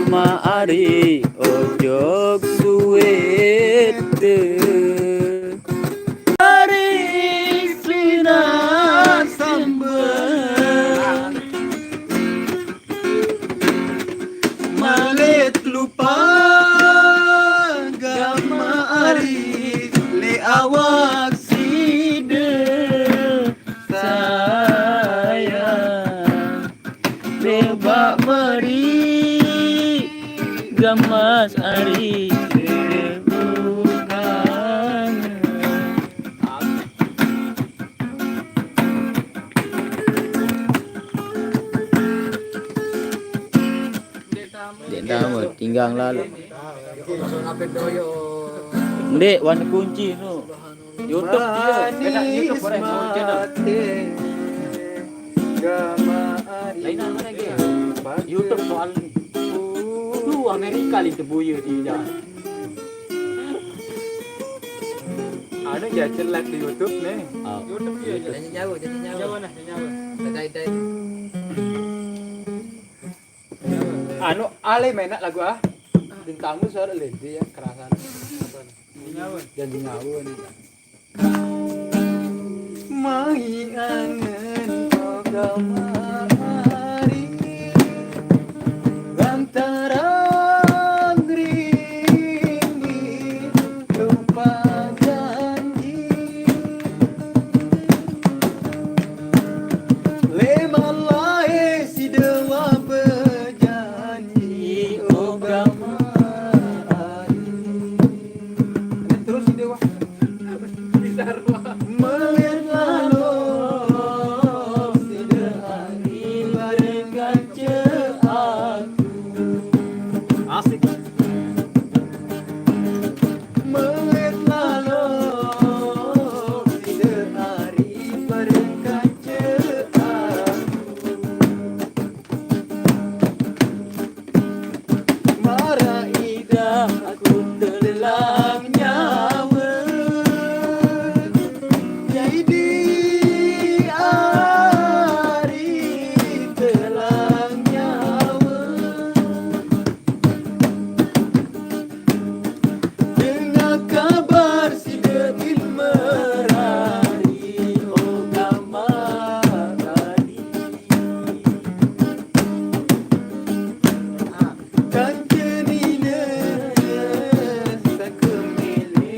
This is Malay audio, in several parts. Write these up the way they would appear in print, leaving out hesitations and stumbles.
gama ari ojok suwete ari sinar sambar malet lupa gama ari le awak side sayang lebak meri gamas ari bukan Dek tamu tinggal lalu Dek warna kunci tu YouTube dia kena YouTube boleh channel lain apa lagi YouTube soal tu Amerika li terbuya dia ada je celak di YouTube ni YouTube dia jadi jauh mana jauh dai anu ale main nak lagu bintangmu suara ledi ya kerasan apa janji ngawur ni mai angen gamari lantaran rindu lupa janji lemalae si dewa berjanji oh gamari terus si dewa melihat lalu si dehari bareng gace aku asik melihat lalu si dehari bareng gace aku marah ida aku telang nyawa jadi hari telang nyawa dengar kabar si dekin merari oh gamarani kan kenine sakemile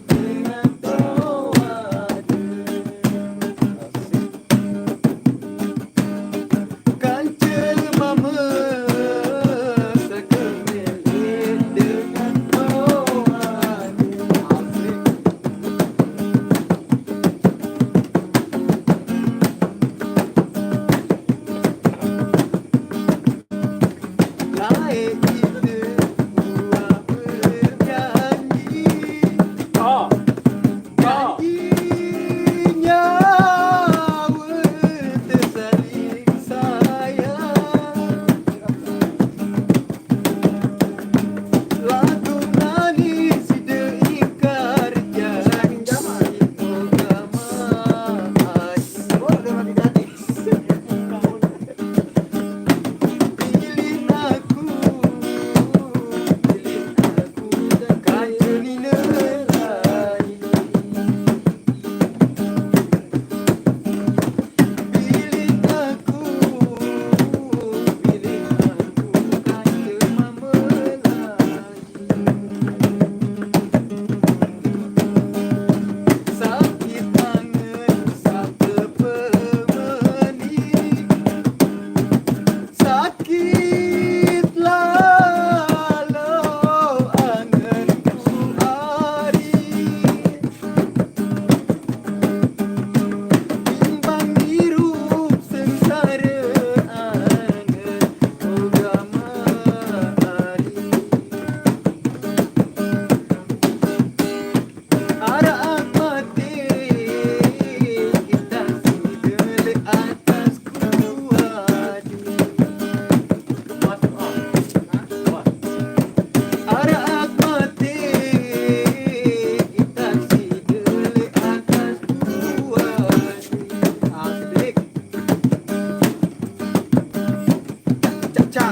dengan tawadu kancil mama sakemile dengan tawadu lain itu buah berjanji janjinya tersaling sayang lagu nani si deikar janji pilih aku kan kenine lain pilih aku kan mama sakit angen satu pemeni sakit lalu angenku hari bimbang hirup sengsara angen oh gamari arah mati kita sidele atas kuadi arah mati kita sidele atas kuadi asik caca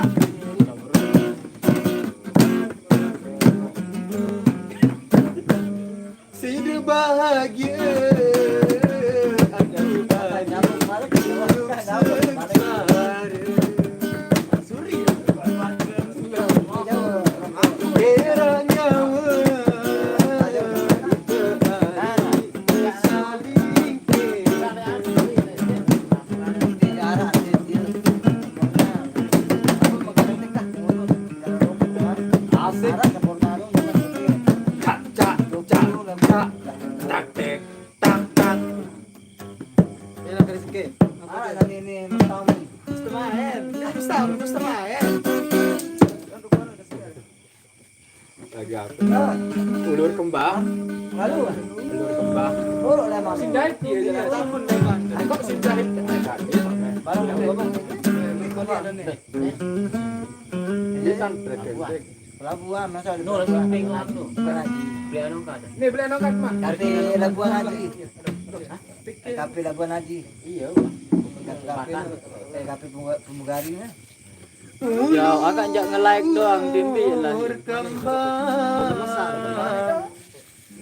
Lagi apa? Ulur kembang. Ulur kembang. Sindait dia jalan tahun dengan. Kok sindait? Ini kan bergedek. Labuan masa ada samping lagi. Beli anu kada. Nih beli anu kan mah. Tapi Labuan Haji. Tapi Labuan Haji. Iya. Tapi pemugari na. Ya, agak jak nge-like doang timbi lah.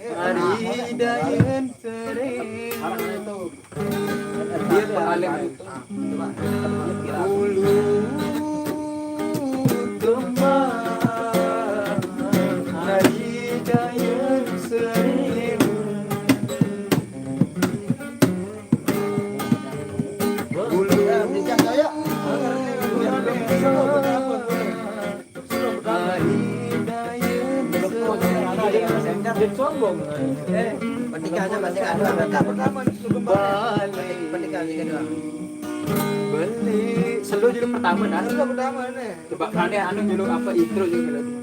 Hari dayen sering. Dia paling itu. Ulu kembang. Hari dayen sering. Ulu sombong. Petikannya masih ada pertama Balik. petikan yang kedua. Beli. Selalu judul pertama dah. Itu pertama nih. Coba aneh anu judul apa intro juga berarti.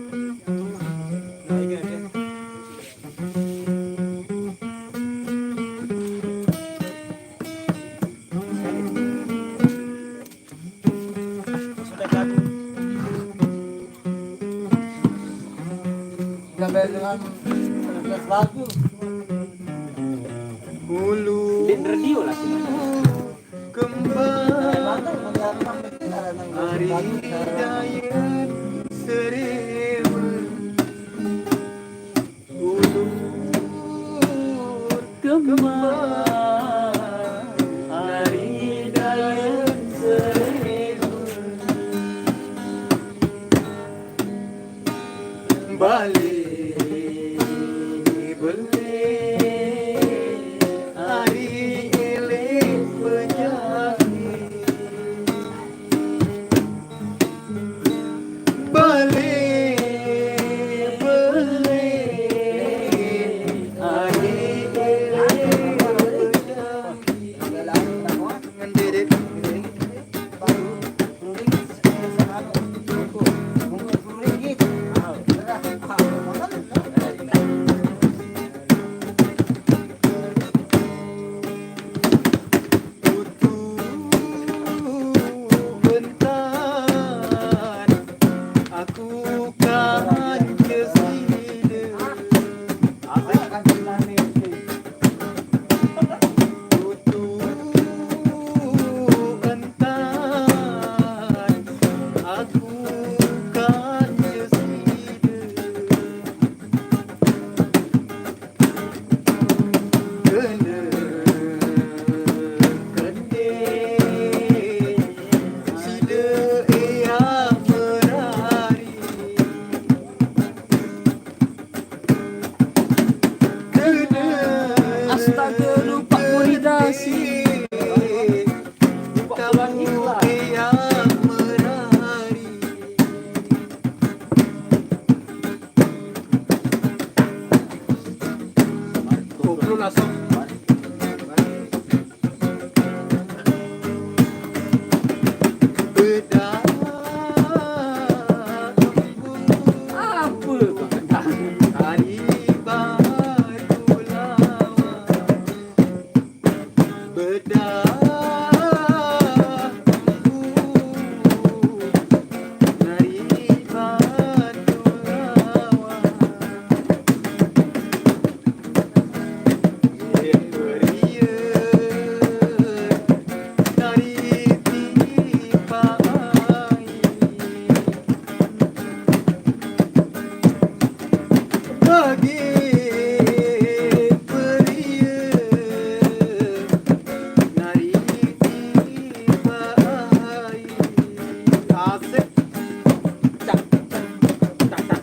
Sampai dengan lagu. Hulu Din radio lah sih. kembang. Hari dayen seribu. Hulu kembang. Hari dayen seribu. Balik beli hari eling penyakit. Balik beli hari eling penyakit. Mendidik bentar aku kan kesini. Bentar aku kan kesini. Astaga, lupa koordinasi. Langsung bedah Apa kau? hari baru lawan bedah hari baru lawan dari tipai bagi peria dari tipai asik cak cak cak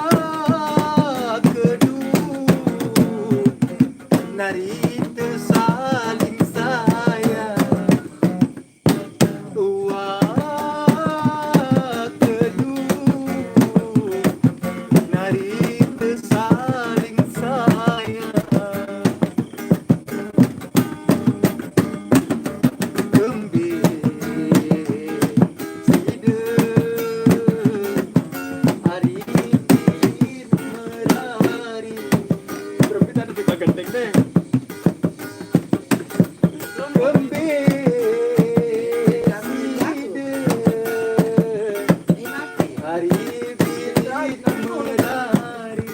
Wah kedua nari tersaling sayang. Wah kedua menari.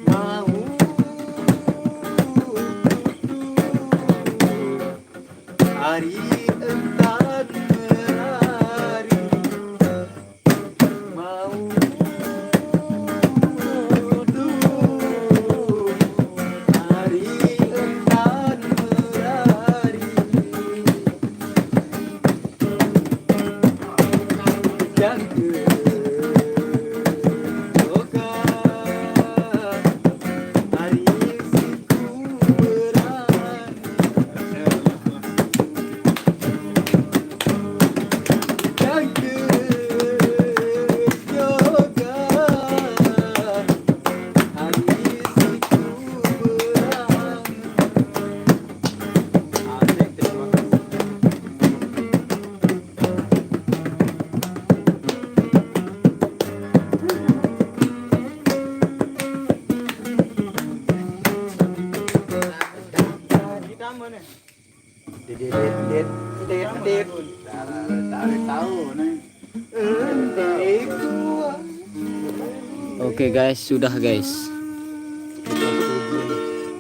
Mau hari entar menari. Mau hari entar menari. Yang kejoga hari siku berani. Yang kejoga hari siku berani. Asik, terima kasih. Oke guys, sudah guys.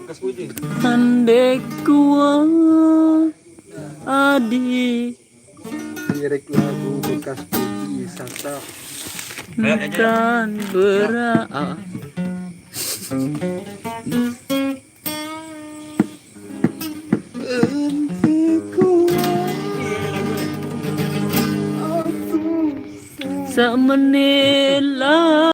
Kas puji. Andai kuat adik Lirik lagu bekas puji Sasa. kan berat. Semenit